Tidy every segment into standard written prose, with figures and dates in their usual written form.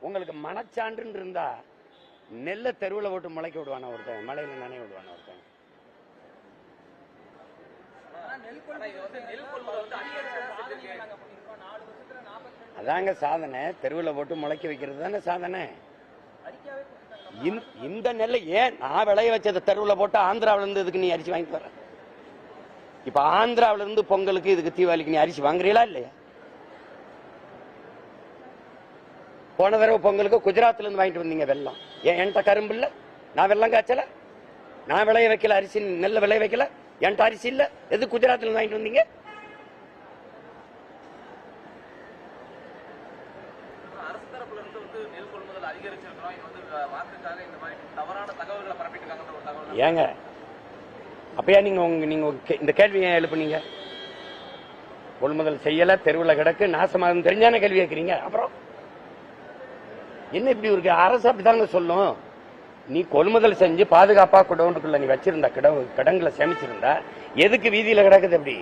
உங்களுக்கு மனச்சான்று இருந்தா நெல்லை தெருவில் போட்டு முளைக்க விடுவான ஒருத்தன், மழையில நனைய விடுவான ஒருத்தன். அதாங்க சாதனை, தெருவில் போட்டு முளைக்க வைக்கிறது தானே சாதனை. இந்த நெல்லை ஏன் நான் விளைய வச்சதை தெருவில் போட்டு ஆந்திராவில இருந்து இதுக்கு நீ அரிசி வாங்கி தர? இப்ப ஆந்திராவில இருந்து பொங்கலுக்கு இதுக்கு தீபாவளிக்கு நீ அரிசி வாங்குறீங்களா இல்லையா? போன தடவை பொங்கலுக்கு குஜராத்ல இருந்து வாங்கிட்டு வந்தீங்க வெள்ளம். ஏன் என்கிட்ட கரும்பு இல்ல? நான் வெள்ளம் காய்ச்சல, நான் விளைய வைக்கல, அரிசி நெல்லை விளைய வைக்கல, என்கிட்ட அரிசி இல்ல, எது குஜராத்ல இருந்து வாங்கிட்டு வந்தீங்க? ஏங்க அப்பயா நீங்க இந்த கேள்வியை எழுப்புனீங்க? கொள்முதல் செய்யல, தெருவில் கிடக்கு, நாசமாக தெரிஞ்சான கேள்வி கேட்கிறீங்க. அப்புறம் என்ன இப்படி இருக்கு? அரசு அப்படித்தாங்க சொல்லும். நீ கொள்முதல் செஞ்சு பாதுகாப்பா குடவுண்டுக்குள்ள நீ வச்சிருந்த கிடங்குல சேமிச்சிருந்தா எதுக்கு வீதியில கிடக்குது? எப்படி?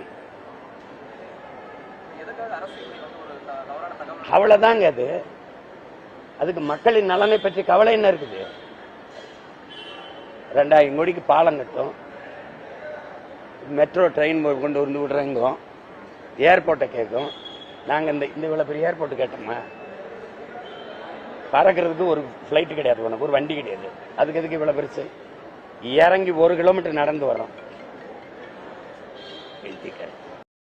அவ்வளவுதாங்க. அதுக்கு மக்களின் நலனை பற்றி கவலை என்ன இருக்குது? 2000 கோடிக்கு பாலம் கட்டும், மெட்ரோ ட்ரெயின் கொண்டு வந்து விடுறோம், ஏர்போர்ட்டை கேட்கும். நாங்க இந்த இவ்வளவு பெரிய ஏர்போர்ட் கேட்டோமா? பறக்கிறதுக்கு ஒரு பிளைட் கிடையாது, உனக்கு ஒரு வண்டி கிடையாது, அதுக்கு எதுக்கு இவ்வளவு பெருசு? இறங்கி 1 கிலோமீட்டர் நடந்து வரோம்.